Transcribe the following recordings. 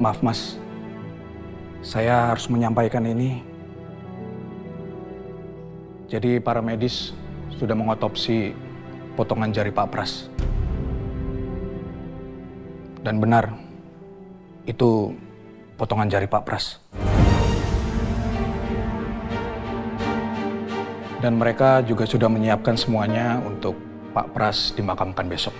Maaf Mas, saya harus menyampaikan ini. Jadi para medis sudah mengotopsi potongan jari Pak Pras. Dan benar, itu potongan jari Pak Pras. Dan mereka juga sudah menyiapkan semuanya untuk Pak Pras dimakamkan besok.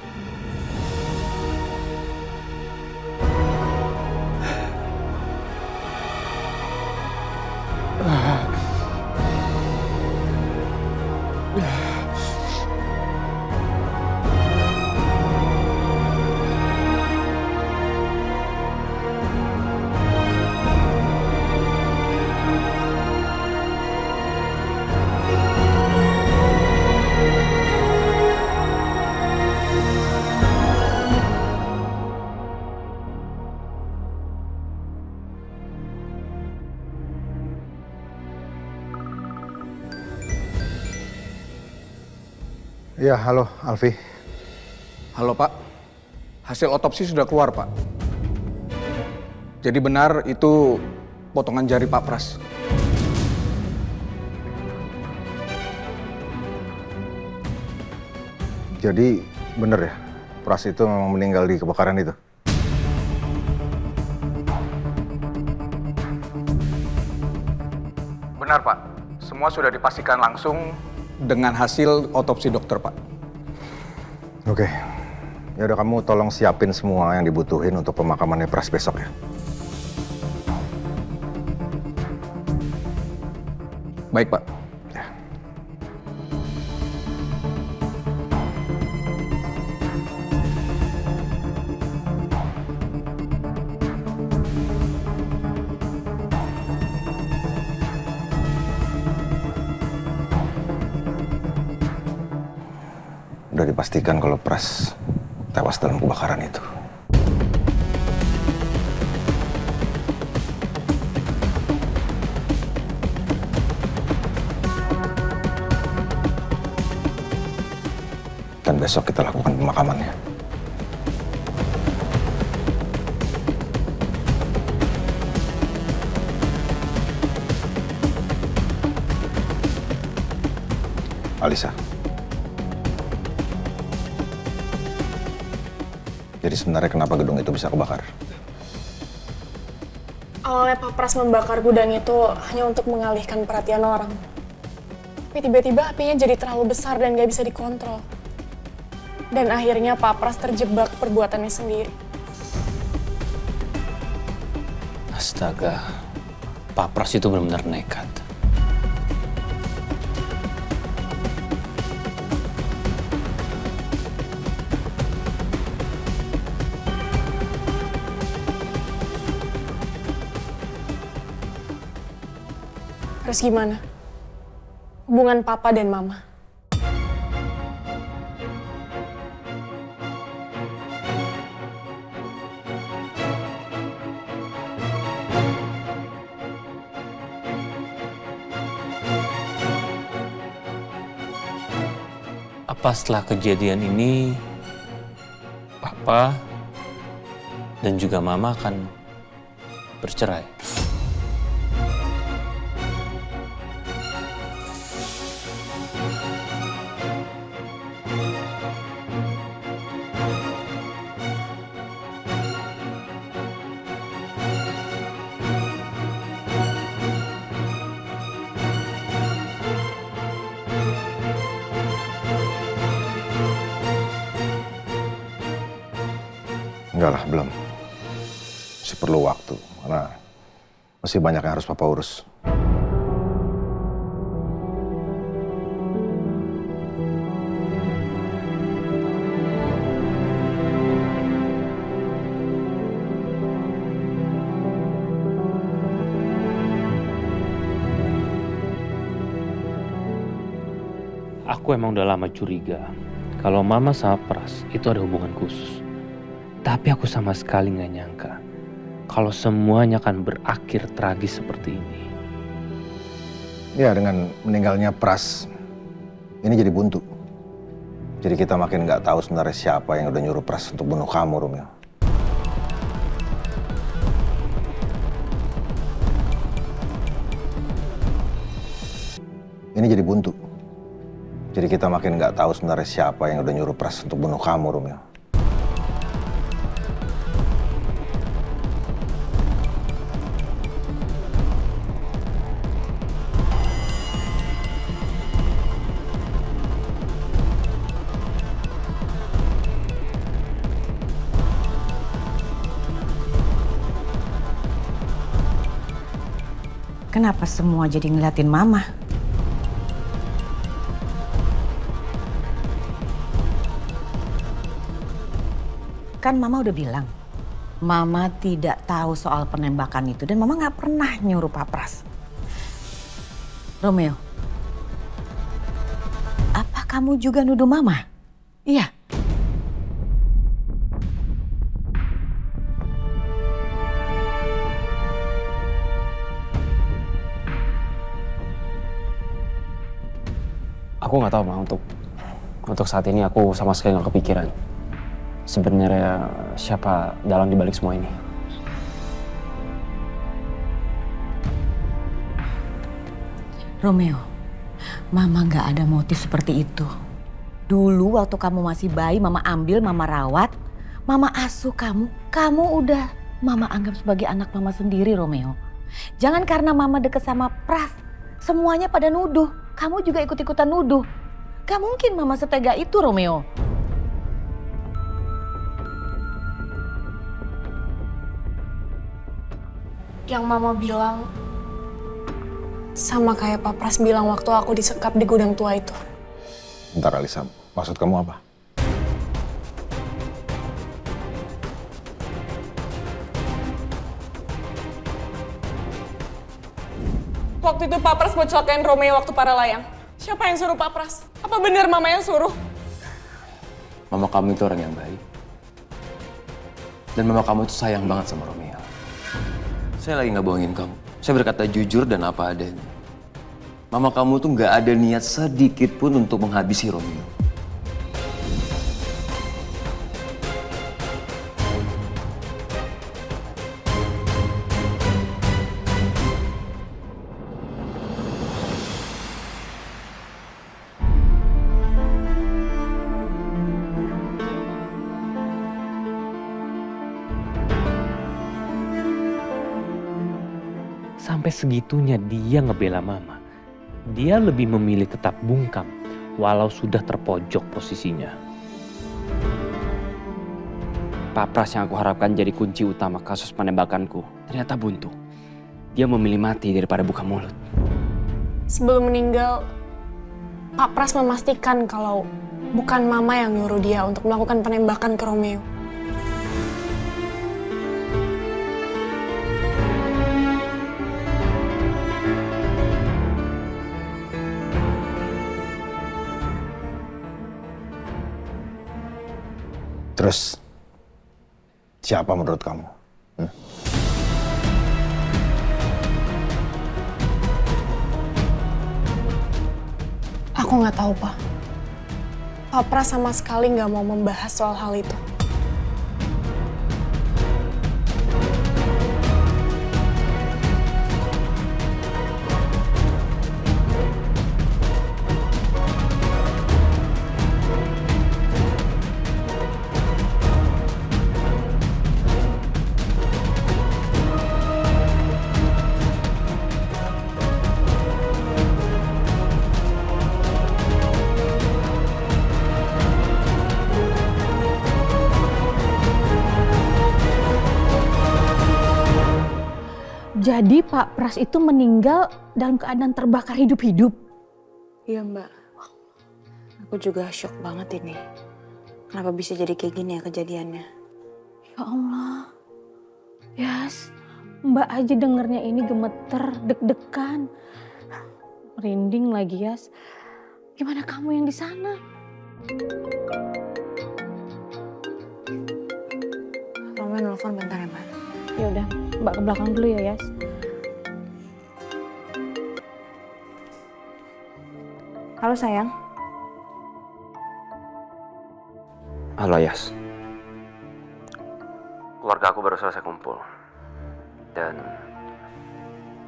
Iya, halo Alfi. Halo Pak, hasil otopsi sudah keluar Pak. Jadi benar itu potongan jari Pak Pras. Jadi bener ya, Pras itu memang meninggal di kebakaran itu? Benar Pak, semua sudah dipastikan langsung dengan hasil otopsi dokter Pak. Oke, ya udah kamu tolong siapin semua yang dibutuhin untuk pemakamannya Pras besok ya. Baik Pak. Ya. Udah dipastikan kalau Pras tewas dalam kebakaran itu. Dan besok kita lakukan pemakamannya. Alisa. Jadi sebenarnya kenapa gedung itu bisa kebakar? Awalnya Pak Pras membakar gudang itu hanya untuk mengalihkan perhatian orang. Tapi tiba-tiba apinya jadi terlalu besar dan gak bisa dikontrol. Dan akhirnya Pak Pras terjebak perbuatannya sendiri. Astaga, Pak Pras itu benar-benar nekat. Terus gimana? Hubungan Papa dan Mama? Apa setelah kejadian ini, Papa dan juga Mama akan bercerai? Enggak lah, belum. Masih perlu waktu, karena masih banyak yang harus Papa urus. Aku emang udah lama curiga kalau Mama sama Pras itu ada hubungan khusus. Tapi aku sama sekali gak nyangka kalau semuanya akan berakhir tragis seperti ini. Ya, dengan meninggalnya Pras, ini jadi buntu. Jadi kita makin nggak tahu sebenarnya siapa yang udah nyuruh Pras untuk bunuh kamu, Romeo. ini jadi buntu. Jadi kita makin nggak tahu sebenarnya siapa yang udah nyuruh Pras untuk bunuh kamu, Romeo. Kenapa semua jadi ngeliatin Mama? Kan Mama udah bilang, Mama tidak tahu soal penembakan itu dan Mama nggak pernah nyuruh Pak Pras. Romeo, apa kamu juga nuduh Mama? Iya. Aku nggak tahu, Ma. Untuk saat ini aku sama sekali nggak kepikiran sebenarnya siapa dalang dibalik semua ini. Romeo, Mama nggak ada motif seperti itu. Dulu waktu kamu masih bayi, Mama ambil, Mama rawat, Mama asuh kamu. Kamu udah Mama anggap sebagai anak Mama sendiri, Romeo. Jangan karena Mama deket sama Pras, semuanya pada nuduh. Kamu juga ikut-ikutan nuduh. Gak mungkin Mama setega itu, Romeo. Yang Mama bilang sama kayak Pak Pras bilang waktu aku disekap di gudang tua itu. Bentar, Alisa. Maksud kamu apa? Waktu itu Pak Pras mau celakain Romeo waktu para layang. Siapa yang suruh Pak Pras? Apa benar Mama yang suruh? Mama kamu itu orang yang baik. Dan mama kamu itu sayang banget sama Romeo. Saya lagi nggak bohongin kamu. Saya berkata jujur dan apa adanya. Mama kamu tuh nggak ada niat sedikit pun untuk menghabisi Romeo. Sampai segitunya dia ngebela Mama. Dia lebih memilih tetap bungkam walau sudah terpojok posisinya. Pak Pras yang aku harapkan jadi kunci utama kasus penembakanku ternyata buntu. Dia memilih mati daripada buka mulut. Sebelum meninggal, Pak Pras memastikan kalau bukan Mama yang nyuruh dia untuk melakukan penembakan ke Romeo. Terus, siapa menurut kamu? Aku nggak tahu, Pak. Pak Pras sama sekali nggak mau membahas soal hal itu. Jadi Pak Pras itu meninggal dalam keadaan terbakar hidup-hidup? Iya Mbak, aku juga shock banget ini. Kenapa bisa jadi kayak gini ya kejadiannya? Ya Allah, Yas, Mbak aja dengernya ini gemeter, deg-degan. Merinding lagi, Yas. Gimana kamu yang di sana? Mama nelfon bentar ya Mbak. Ya udah, Mbak ke belakang dulu ya, Yas. Halo sayang. Halo Yas. Keluarga aku baru selesai kumpul. Dan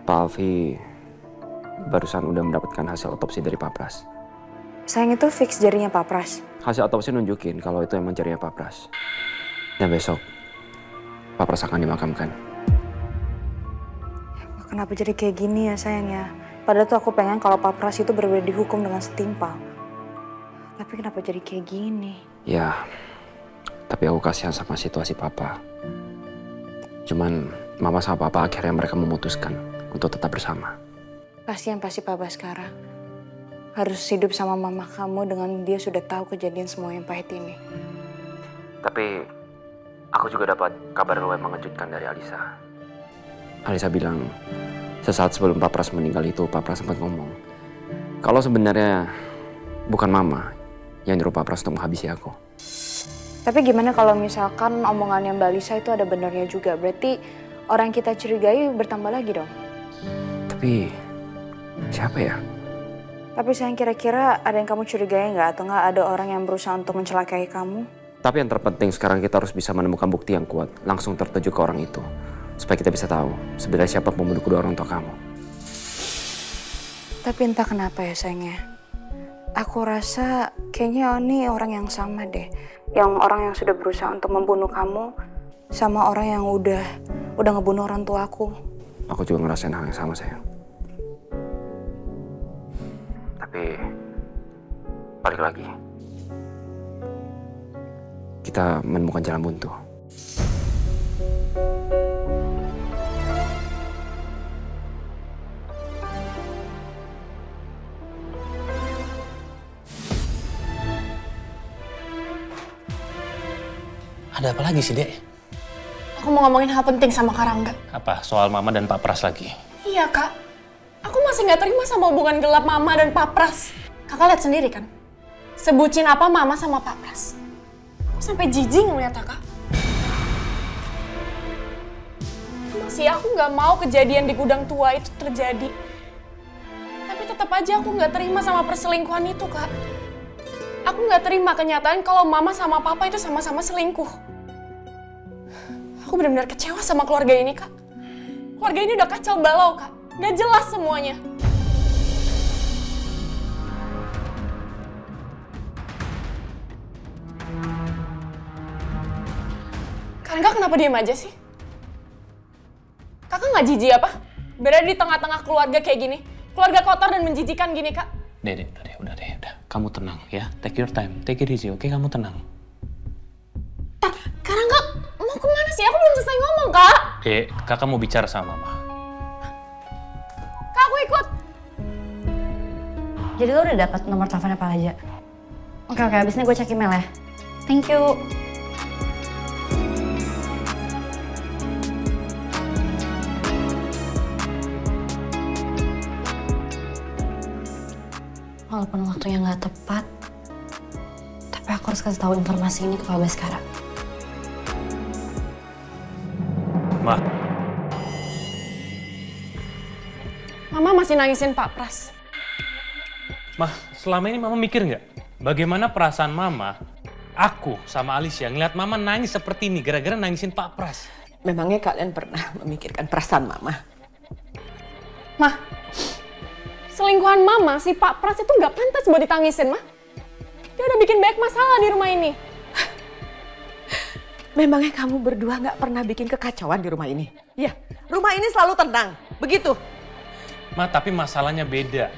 Pak Alfi barusan udah mendapatkan hasil otopsi dari Pak Pras. Sayang itu fix jarinya Pak Pras. Hasil otopsi nunjukin kalau itu emang jarinya Pak Pras. Dan besok Pak Pras akan dimakamkan. Kenapa jadi kayak gini ya sayang ya? Padahal tuh aku pengen kalau Pak Pras itu benar-benar dihukum dengan setimpal. Tapi kenapa jadi kayak gini? Ya, tapi aku kasihan sama situasi Papa. Cuman Mama sama Papa akhirnya mereka memutuskan untuk tetap bersama. Kasihan pasti Papa sekarang. Harus hidup sama mama kamu dengan dia sudah tahu kejadian semua yang pahit ini. Tapi aku juga dapat kabar yang mengejutkan dari Alisa. Alisa bilang sesaat sebelum Pak Pras meninggal itu Pak Pras sempat ngomong kalau sebenarnya bukan Mama yang nyuruh Pak Pras untuk menghabisi aku. Tapi gimana kalau misalkan omongannya Mbak Lisa itu ada benarnya juga? Berarti orang yang kita curigai bertambah lagi dong. Tapi siapa ya? Tapi sayang kira-kira ada yang kamu curigai nggak? Atau nggak ada orang yang berusaha untuk mencelakai kamu? Tapi yang terpenting sekarang kita harus bisa menemukan bukti yang kuat langsung tertuju ke orang itu. Supaya kita bisa tahu sebenarnya siapa pembunuh kedua orang tua kamu. Tapi entah kenapa ya sayangnya. Aku rasa kayaknya ini orang yang sama deh. Yang orang yang sudah berusaha untuk membunuh kamu sama orang yang udah ngebunuh orang tua aku. Aku juga ngerasain hal yang sama sayang. Tapi balik lagi. Kita menemukan jalan buntu. Ada apa lagi sih, Dek? Aku mau ngomongin hal penting sama Karangga. Apa? Soal Mama dan Pak Pras lagi? Iya, Kak. Aku masih nggak terima sama hubungan gelap Mama dan Pak Pras. Kakak lihat sendiri kan? Sebutin apa Mama sama Pak Pras. Aku sampai jijik ngeliatnya, Kak. Masih aku nggak mau kejadian di gudang tua itu terjadi. Tapi tetap aja aku nggak terima sama perselingkuhan itu, Kak. Aku nggak terima kenyataan kalau Mama sama Papa itu sama-sama selingkuh. Aku benar-benar kecewa sama keluarga ini, Kak. Keluarga ini udah kacau balau, Kak. Nggak jelas semuanya. Kakak kenapa diem aja sih? Kakak nggak jijik apa? Berada di tengah-tengah keluarga kayak gini. Keluarga kotor dan menjijikan gini, Kak. Dek, udah. Kamu tenang ya. Take your time, take it easy, oke? Kamu tenang. Sekarang Kak, mau kemana sih? Aku belum selesai ngomong, Kak. Dek, kakak mau bicara sama Mama. Kak, aku ikut. Jadi lo udah dapat nomor teleponnya Pak Raja? Oke, abis ini gue cek email ya. Thank you. Walaupun waktunya nggak tepat, tapi aku harus kasih tahu informasi ini ke Pak Baskara. Ma, Mama masih nangisin Pak Pras. selama ini Mama mikir nggak? Bagaimana perasaan Mama, aku sama Alicia ngeliat Mama nangis seperti ini gara-gara nangisin Pak Pras. Memangnya kalian pernah memikirkan perasaan Mama? Mah, selingkuhan Mama, si Pak Pras itu nggak pantas buat ditangisin, Mah. Dia udah bikin banyak masalah di rumah ini. Memangnya kamu berdua nggak pernah bikin kekacauan di rumah ini? Ya, rumah ini selalu tenang, begitu. Ma, tapi masalahnya beda.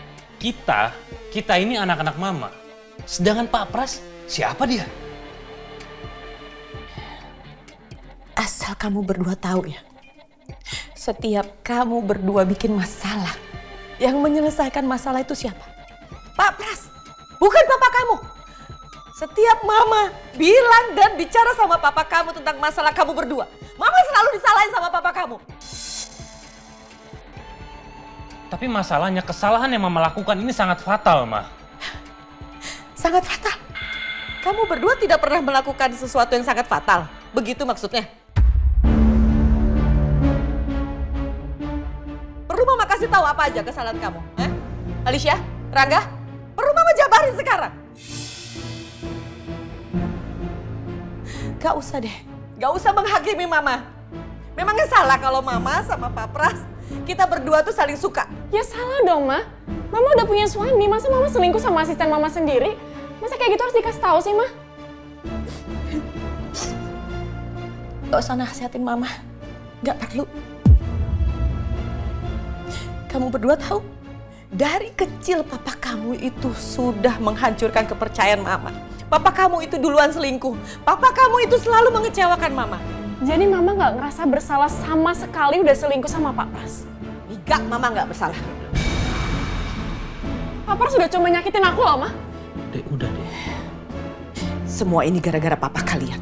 Kita ini anak-anak Mama. Sedangkan Pak Pras, siapa dia? Asal kamu berdua tahu ya, setiap kamu berdua bikin masalah, yang menyelesaikan masalah itu siapa? Pak Pras, bukan papa kamu. Setiap Mama bilang dan bicara sama papa kamu tentang masalah kamu berdua, Mama selalu disalahin sama papa kamu. Tapi masalahnya kesalahan yang Mama lakukan ini sangat fatal, Ma. Sangat fatal. Kamu berdua tidak pernah melakukan sesuatu yang sangat fatal. Begitu maksudnya? Perlu Mama kasih tahu apa aja kesalahan kamu? Alicia, Rangga, perlu Mama jabarin sekarang? Gak usah deh, gak usah menghakimi Mama. Memangnya salah kalau Mama sama Pak Pras kita berdua tuh saling suka? Ya salah dong, Ma. Mama udah punya suami, masa Mama selingkuh sama asisten Mama sendiri? Masa kayak gitu harus dikasih tahu sih, Ma? Gak usah nasihatin Mama. Gak perlu. Kamu berdua tahu? Dari kecil papa kamu itu sudah menghancurkan kepercayaan Mama. Papa kamu itu duluan selingkuh. Papa kamu itu selalu mengecewakan Mama. Jadi Mama nggak ngerasa bersalah sama sekali udah selingkuh sama Pak Pras? Enggak, Mama nggak bersalah. Pak Pras udah cuma nyakitin aku loh, Ma. Dek, udah deh. Semua ini gara-gara papa kalian.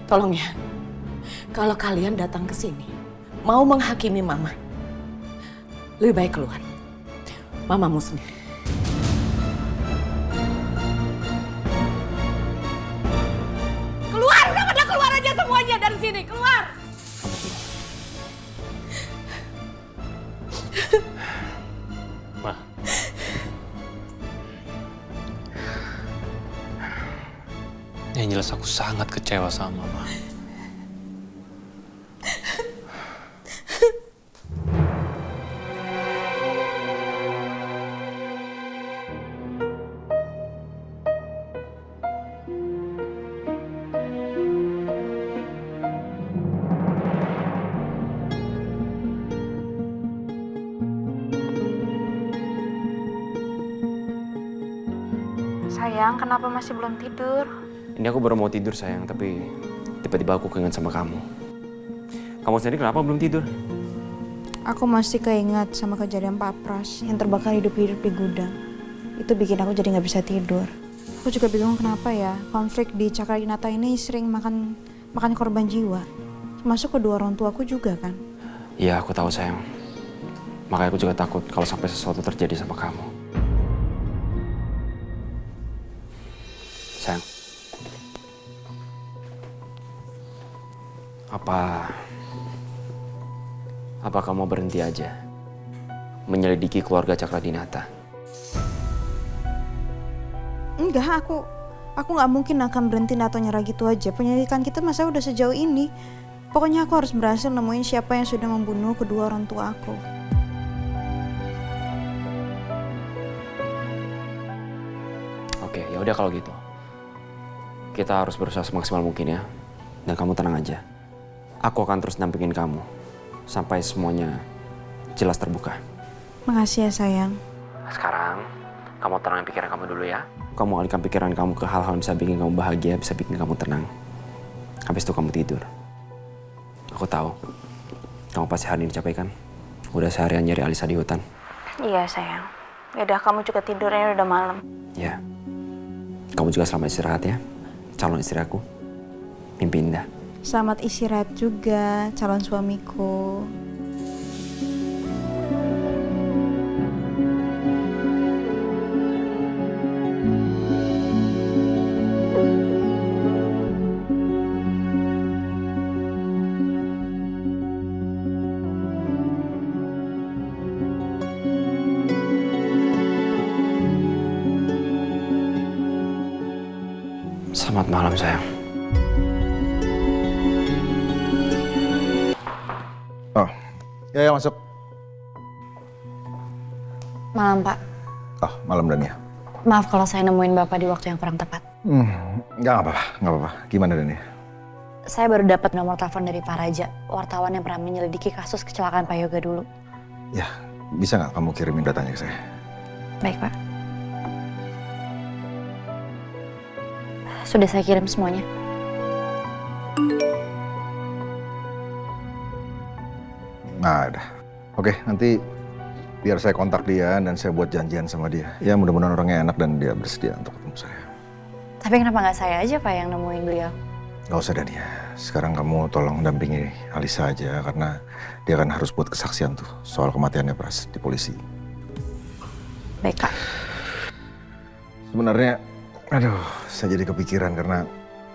Tolong ya, kalau kalian datang ke sini, mau menghakimi Mama, lebih baik keluar. Mamamu sendiri. Keluar, udah pada keluar aja semuanya dari sini, keluar! Ma. Yang jelas aku sangat kecewa sama Mama. Sayang, kenapa masih belum tidur? Ini aku baru mau tidur sayang, tapi tiba-tiba aku keinget sama kamu. Kamu sendiri kenapa belum tidur? Aku masih keinget sama kejadian Pak Pras yang terbakar hidup-hidup di gudang. Itu bikin aku jadi nggak bisa tidur. Aku juga bingung kenapa ya konflik di Cakradinata ini sering makan korban jiwa. Masuk kedua orang tua aku juga kan. Iya, aku tahu sayang. Makanya aku juga takut kalau sampai sesuatu terjadi sama kamu. Sayang. Apa kamu mau berhenti aja menyelidiki keluarga Cakradinata? Enggak, aku nggak mungkin akan berhenti atau nyerah gitu aja. Penyelidikan kita masa udah sejauh ini. Pokoknya aku harus berhasil nemuin siapa yang sudah membunuh kedua orang tua aku. Oke, ya udah kalau gitu. Kita harus berusaha semaksimal mungkin ya. Dan kamu tenang aja. Aku akan terus dampingin kamu sampai semuanya jelas terbuka. Makasih ya sayang. Sekarang kamu tenangin pikiran kamu dulu ya. Kamu alihkan pikiran kamu ke hal-hal yang bisa bikin kamu bahagia, bisa bikin kamu tenang. Habis itu kamu tidur. Aku tahu kamu pasti hari ini capek kan? Udah seharian nyari Alisa di hutan. Iya sayang. Yaudah kamu juga tidurnya udah malam. Ya. Kamu juga selamat istirahat ya. Calon istri aku. Mimpi indah. Selamat istirahat juga calon suamiku. Selamat malam sayang. Oh, ya masuk. Malam, Pak. Oh, malam Dania. Maaf kalau saya nemuin Bapak di waktu yang kurang tepat. Nggak apa-apa. Gimana Dania? Saya baru dapat nomor telepon dari Pak Raja, wartawan yang pernah menyelidiki kasus kecelakaan Pak Yoga dulu. Ya, bisa nggak kamu kirimin datanya ke saya? Baik, Pak. Sudah saya kirim semuanya. Nah, udah. Oke, nanti biar saya kontak dia dan saya buat janjian sama dia. Ya, mudah-mudahan orangnya enak dan dia bersedia untuk ketemu saya. Tapi kenapa nggak saya aja, Pak, yang nemuin beliau? Nggak usah Dania. Sekarang kamu tolong dampingi Alisa aja karena dia kan harus buat kesaksian tuh soal kematiannya Pras di polisi. Baik, Pak. Sebenarnya, aduh, saya jadi kepikiran karena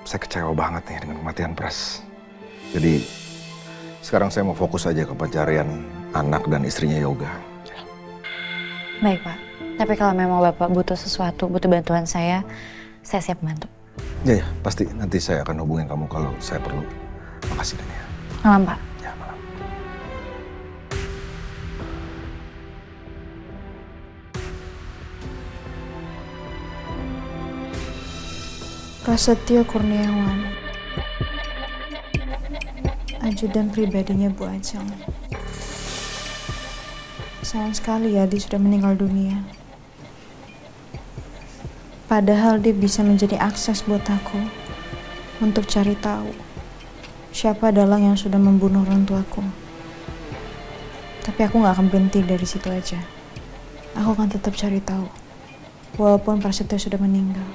saya kecewa banget nih dengan kematian Pras. Jadi sekarang saya mau fokus aja ke pencarian anak dan istrinya Yoga. Baik, Pak. Tapi kalau memang Bapak butuh sesuatu, butuh bantuan saya siap bantu. Ya, pasti nanti saya akan hubungin kamu kalau saya perlu. Makasih Dania. Malam, Pak. Ya, malam. Prasetyo Kurniawan, ajudan pribadinya Bu Ajeng. Sayang sekali ya dia sudah meninggal dunia. Padahal dia bisa menjadi akses buat aku untuk cari tahu siapa dalang yang sudah membunuh orang tuaku. Tapi aku gak akan berhenti dari situ aja. Aku akan tetap cari tahu, walaupun Prasetyo sudah meninggal.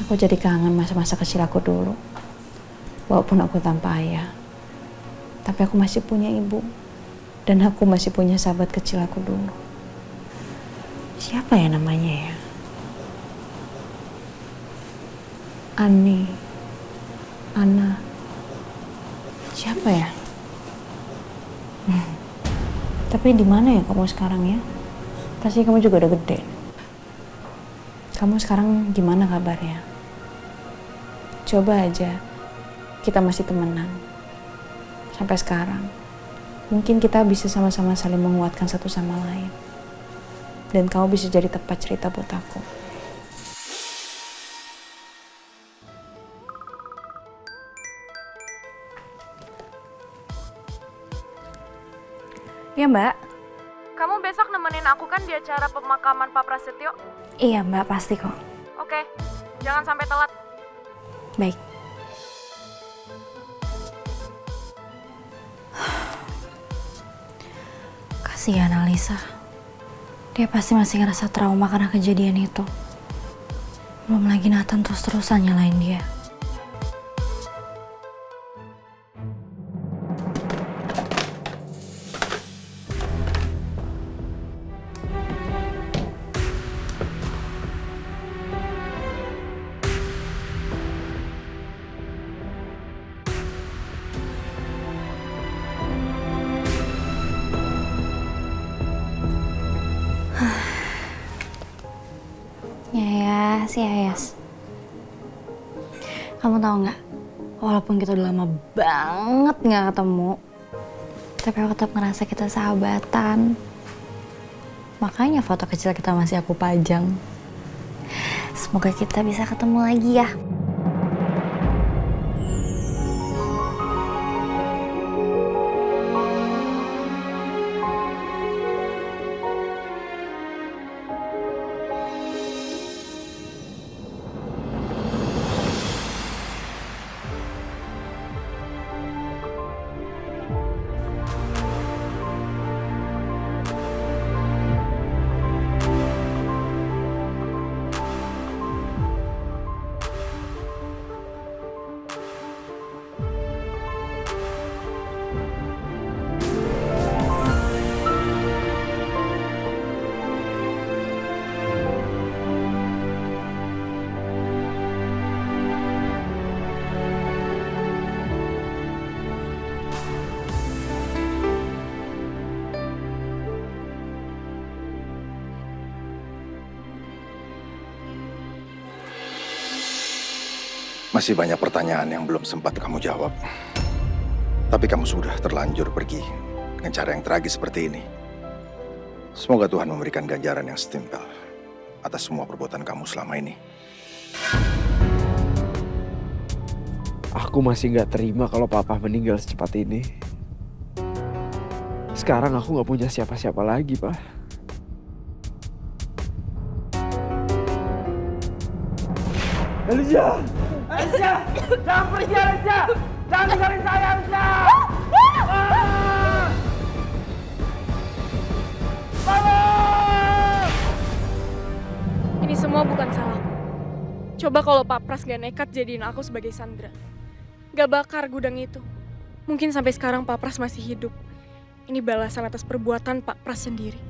Aku jadi kangen masa-masa kecil aku dulu. Walaupun aku tanpa ayah. Tapi aku masih punya ibu. Dan aku masih punya sahabat kecil aku dulu. Siapa ya namanya ya? Ani. Ana. Siapa ya? Tapi di mana ya kamu sekarang ya? Pasti kamu juga udah gede. Kamu sekarang gimana kabarnya? Coba aja kita masih temenan sampai sekarang. Mungkin kita bisa sama-sama saling menguatkan satu sama lain. Dan kamu bisa jadi tempat cerita buat aku. Ya, Mbak. Kamu besok nemenin aku kan di acara pemakaman Pak Prasetyo? Iya, Mbak, pasti kok. Oke, jangan sampai telat. Baik. Kasihan Alisa. Dia pasti masih ngerasa trauma karena kejadian itu. Belum lagi Nathan terus-terusan nyalain dia. Si Ayas, kamu tahu nggak? Walaupun kita udah lama banget nggak ketemu, tapi aku tetap ngerasa kita sahabatan. Makanya foto kecil kita masih aku pajang. Semoga kita bisa ketemu lagi ya. Masih banyak pertanyaan yang belum sempat kamu jawab. Tapi kamu sudah terlanjur pergi dengan cara yang tragis seperti ini. Semoga Tuhan memberikan ganjaran yang setimpal atas semua perbuatan kamu selama ini. Aku masih gak terima kalau papa meninggal secepat ini. Sekarang aku gak punya siapa-siapa lagi, Pak. Alicia! Alicia! Jangan pergi, Alicia! Jangan tinggalin saya, Alicia! Mama! Ini semua bukan salahku. Coba kalau Pak Pras gak nekat jadiin aku sebagai Sandra. Gak bakar gudang itu. Mungkin sampai sekarang Pak Pras masih hidup. Ini balasan atas perbuatan Pak Pras sendiri.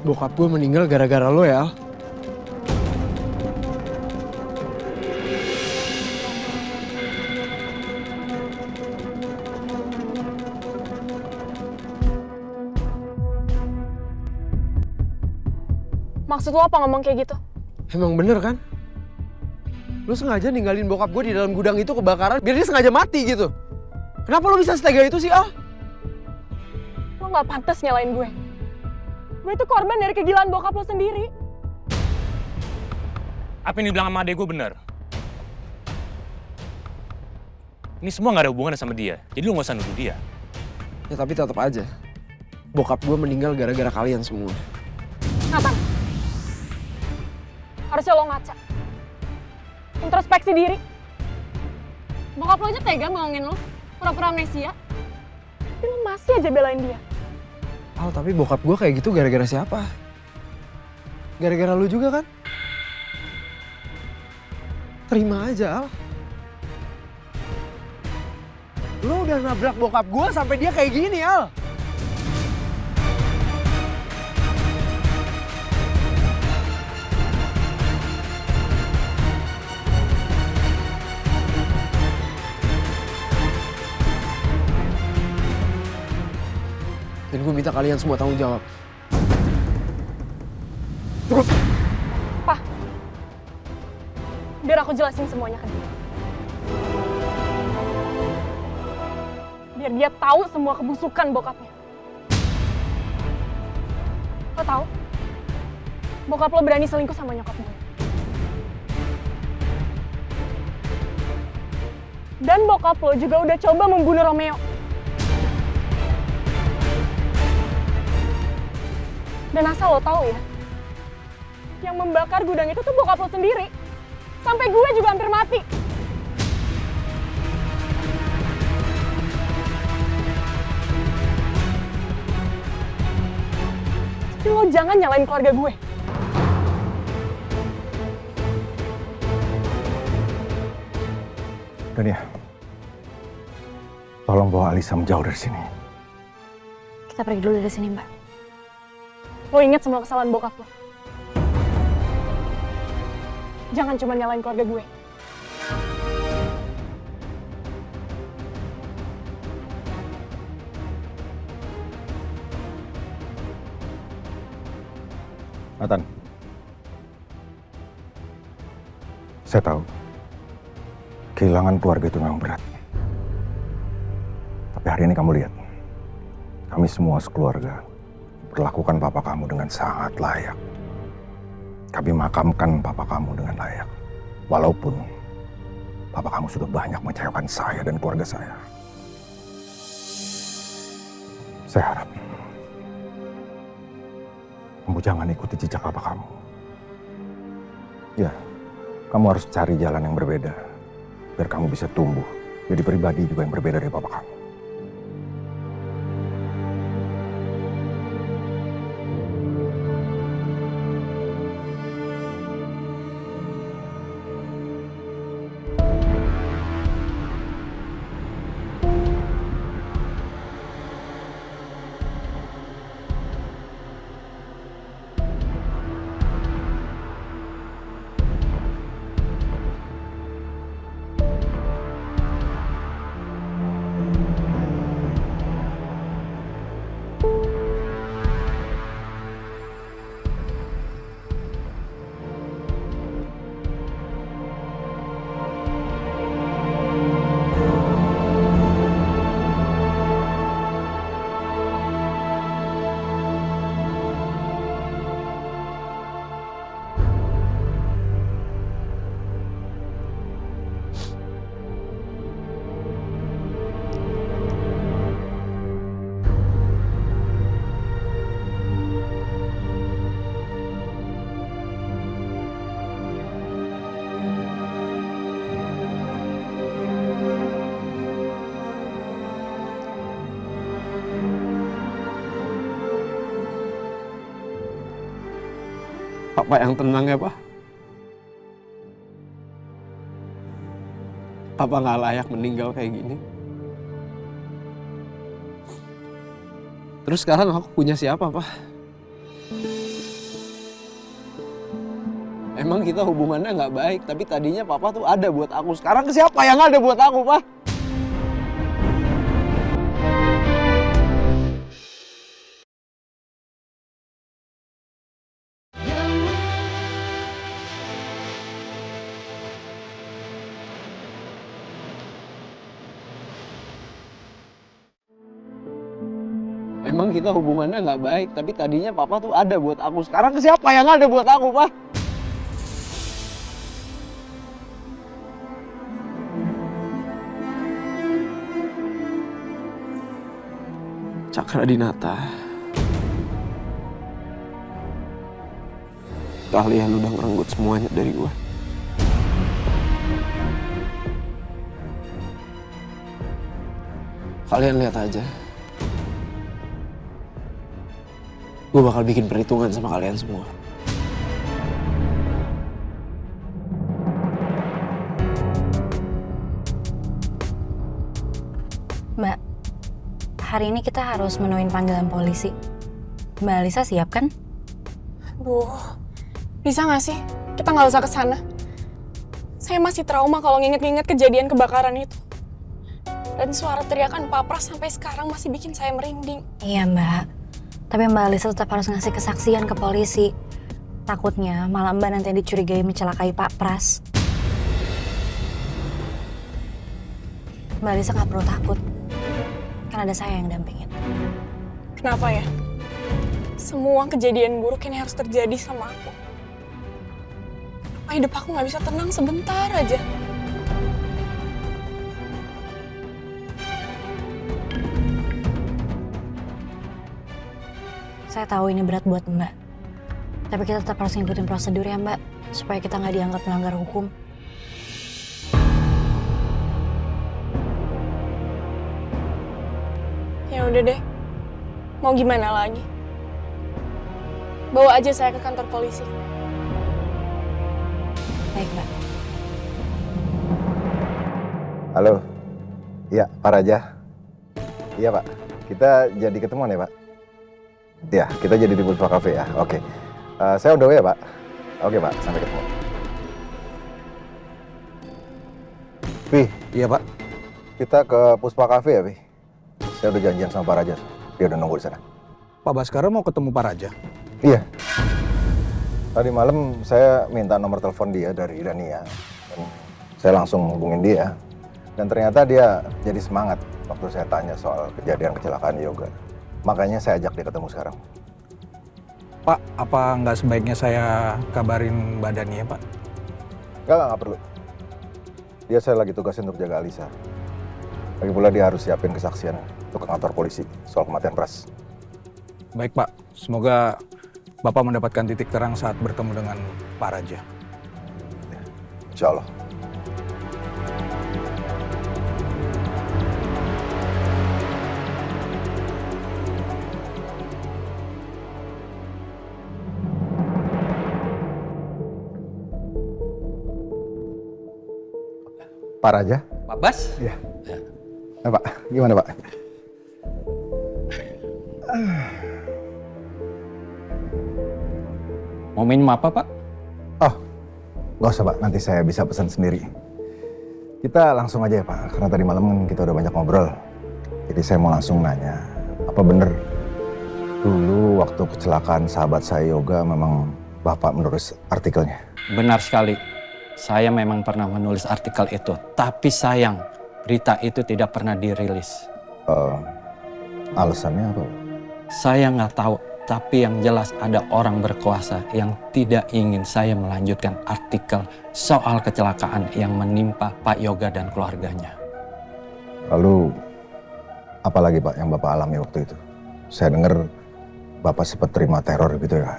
Bokap gue meninggal gara-gara lo ya, Al. Maksud lo apa ngomong kayak gitu? Emang bener kan? Lo sengaja ninggalin bokap gue di dalam gudang itu kebakaran biar dia sengaja mati gitu. Kenapa lo bisa setega itu sih, Al? Lo gak pantas nyalain gue. Gue itu korban dari kegilaan bokap lo sendiri. Apa yang dibilang sama adek gue bener? Ini semua gak ada hubungannya sama dia, jadi lu gak usah nuduh dia. Ya tapi tetap aja. Bokap gue meninggal gara-gara kalian semua. Nathan, harusnya lo ngaca. Introspeksi diri. Bokap lo aja tega ngomongin lo, pura-pura amnesia. Tapi lo masih aja belain dia. Al, tapi bokap gue kayak gitu gara-gara siapa? Gara-gara lu juga kan? Terima aja, Al. Lu udah nabrak bokap gue sampai dia kayak gini, Al. Dan gue minta kalian semua tanggung jawab. Pak, biar aku jelasin semuanya ke dia. Biar dia tahu semua kebusukan bokapnya. Lo tahu? Bokap lo berani selingkuh sama nyokap gue. Dan bokap lo juga udah coba membunuh Romeo. Dan asal lo tahu ya, yang membakar gudang itu tuh bokap lo sendiri. Sampai gue juga hampir mati. Tapi lo jangan nyalain keluarga gue. Dania, tolong bawa Alisa menjauh dari sini. Kita pergi dulu dari sini, Mbak. Lo inget semua kesalahan bokap lo. Jangan cuma nyalain keluarga gue. Nathan, saya tahu kehilangan keluarga itu memang berat. Tapi hari ini kamu lihat, kami semua sekeluarga perlakukan papa kamu dengan sangat layak. Kami makamkan papa kamu dengan layak. Walaupun papa kamu sudah banyak mengecewakan saya dan keluarga saya. Saya harap kamu jangan ikuti jejak papa kamu. Ya, kamu harus cari jalan yang berbeda. Biar kamu bisa tumbuh jadi pribadi juga yang berbeda dari papa kamu. Papa yang tenang ya, Pak. Papa nggak layak meninggal kayak gini. Terus sekarang aku punya siapa, Pak? Emang kita hubungannya nggak baik, tapi tadinya Papa tuh ada buat aku. Sekarang siapa yang ada buat aku, Pak? Emang kita hubungannya nggak baik, tapi tadinya Papa tuh ada buat aku. Sekarang siapa yang ada buat aku, Pak? Cakra Dinata. Kalian udah ngerenggut semuanya dari gue. Kalian lihat aja. Gue bakal bikin perhitungan sama kalian semua. Mbak, hari ini kita harus menuin panggilan polisi. Mbak Alisa siap kan? Duh, bisa nggak sih? Kita nggak usah ke sana. Saya masih trauma kalau nginget-nginget kejadian kebakaran itu. Dan suara teriakan Pak Pras sampai sekarang masih bikin saya merinding. Iya Mbak, tapi Mbak Alisa tetap harus ngasih kesaksian ke polisi. Takutnya malah Mbak nanti dicurigai mencelakai Pak Pras. Mbak Alisa nggak perlu takut, kan ada saya yang dampingin. Kenapa ya? Semua kejadian buruk ini harus terjadi sama aku. Apa hidup aku nggak bisa tenang sebentar aja? Saya tahu ini berat buat Mbak, tapi kita tetap harus ngikutin prosedur ya Mbak, supaya kita nggak dianggap melanggar hukum. Ya udah deh, mau gimana lagi? Bawa aja saya ke kantor polisi. Baik Mbak. Halo. Iya, Pak Raja. Iya, Pak. Kita jadi ketemuan ya, Pak? Iya, kita jadi di Puspa Cafe ya. Oke. Saya on the way ya, Pak. Oke, Pak. Sampai ketemu. Pi. Iya, Pak. Kita ke Puspa Cafe ya, Pi? Saya udah janjian sama Pak Raja. Dia udah nunggu di sana. Pak Baskara mau ketemu Pak Raja. Iya. Tadi malam saya minta nomor telepon dia dari Dania. Dan saya langsung hubungin dia. Dan ternyata dia jadi semangat waktu saya tanya soal kejadian kecelakaan Yoga. Makanya saya ajak dia ketemu sekarang. Pak, apa nggak sebaiknya saya kabarin Mbak Dania, Pak? Nggak perlu. Dia saya lagi tugasin untuk jaga Alisa. Lagi pula dia harus siapin kesaksian untuk ke kantor polisi soal kematian Pras. Baik, Pak. Semoga Bapak mendapatkan titik terang saat bertemu dengan Pak Raja. Insya Allah. Pak Raja? Pak Bas? Iya. Nah, Pak, gimana Pak? Mau minum apa Pak? Oh, nggak usah Pak, nanti saya bisa pesan sendiri. Kita langsung aja ya Pak, karena tadi malam kan kita udah banyak ngobrol. Jadi saya mau langsung nanya, apa bener dulu waktu kecelakaan sahabat saya Yoga memang Bapak menulis artikelnya? Benar sekali. Saya memang pernah menulis artikel itu, tapi sayang berita itu tidak pernah dirilis. Alasannya apa? Saya nggak tahu, tapi yang jelas ada orang berkuasa yang tidak ingin saya melanjutkan artikel soal kecelakaan yang menimpa Pak Yoga dan keluarganya. Lalu, apa lagi Pak yang Bapak alami waktu itu? Saya dengar Bapak sempat terima teror gitu ya?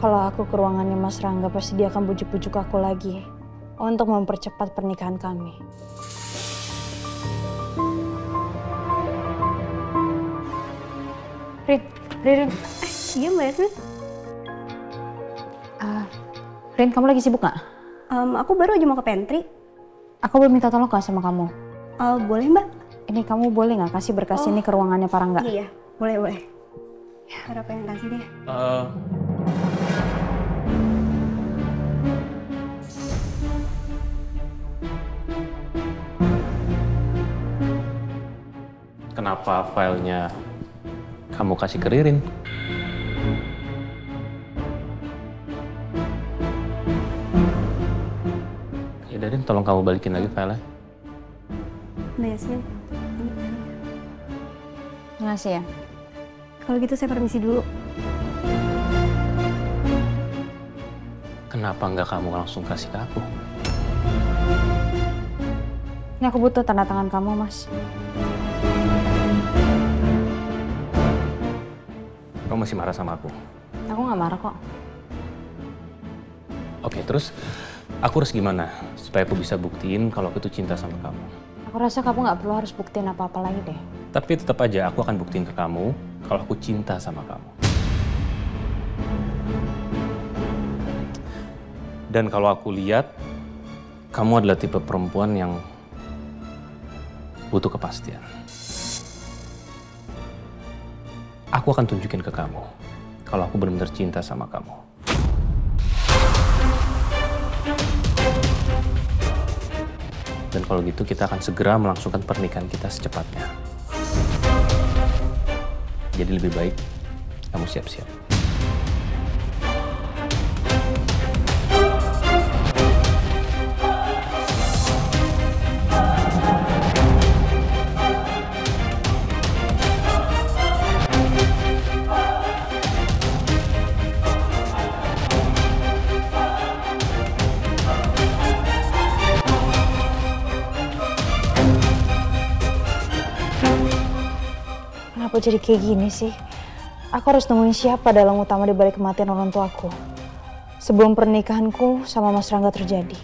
Kalau kalau aku ke ruangannya Mas Rangga pasti dia akan bujuk-bujuk aku lagi untuk mempercepat pernikahan kami. Rin, Iya Mbak Yasmin. Rin, kamu lagi sibuk nggak? Aku baru aja mau ke pantry. Aku boleh minta tolong nggak sama kamu? Boleh Mbak? Ini kamu boleh nggak kasih berkas ini ke ruangannya Pak Rangga? Iya, boleh. Berapa yang kasih dia? Kenapa filenya kamu kasih ke Ririn? Ya Rin, tolong kamu balikin lagi filenya. Mbak Yasmin. Makasih ya. Kalau gitu saya permisi dulu. Kenapa nggak kamu langsung kasih ke aku? Ini aku butuh tanda tangan kamu, Mas. Kamu masih marah sama aku? Aku nggak marah kok. Oke, terus aku harus gimana supaya aku bisa buktiin kalau aku tuh cinta sama kamu? Aku rasa kamu nggak perlu harus buktiin apa-apa lagi deh. Tapi tetap aja aku akan buktiin ke kamu kalau aku cinta sama kamu. Dan kalau aku lihat, kamu adalah tipe perempuan yang butuh kepastian. Aku akan tunjukin ke kamu kalau aku benar-benar cinta sama kamu. Dan kalau gitu kita akan segera melangsungkan pernikahan kita secepatnya. Jadi lebih baik kamu siap-siap. Kenapa jadi kayak gini sih? Aku harus nemuin siapa dalang utama di balik kematian orang tuaku sebelum pernikahanku sama Mas Rangga terjadi.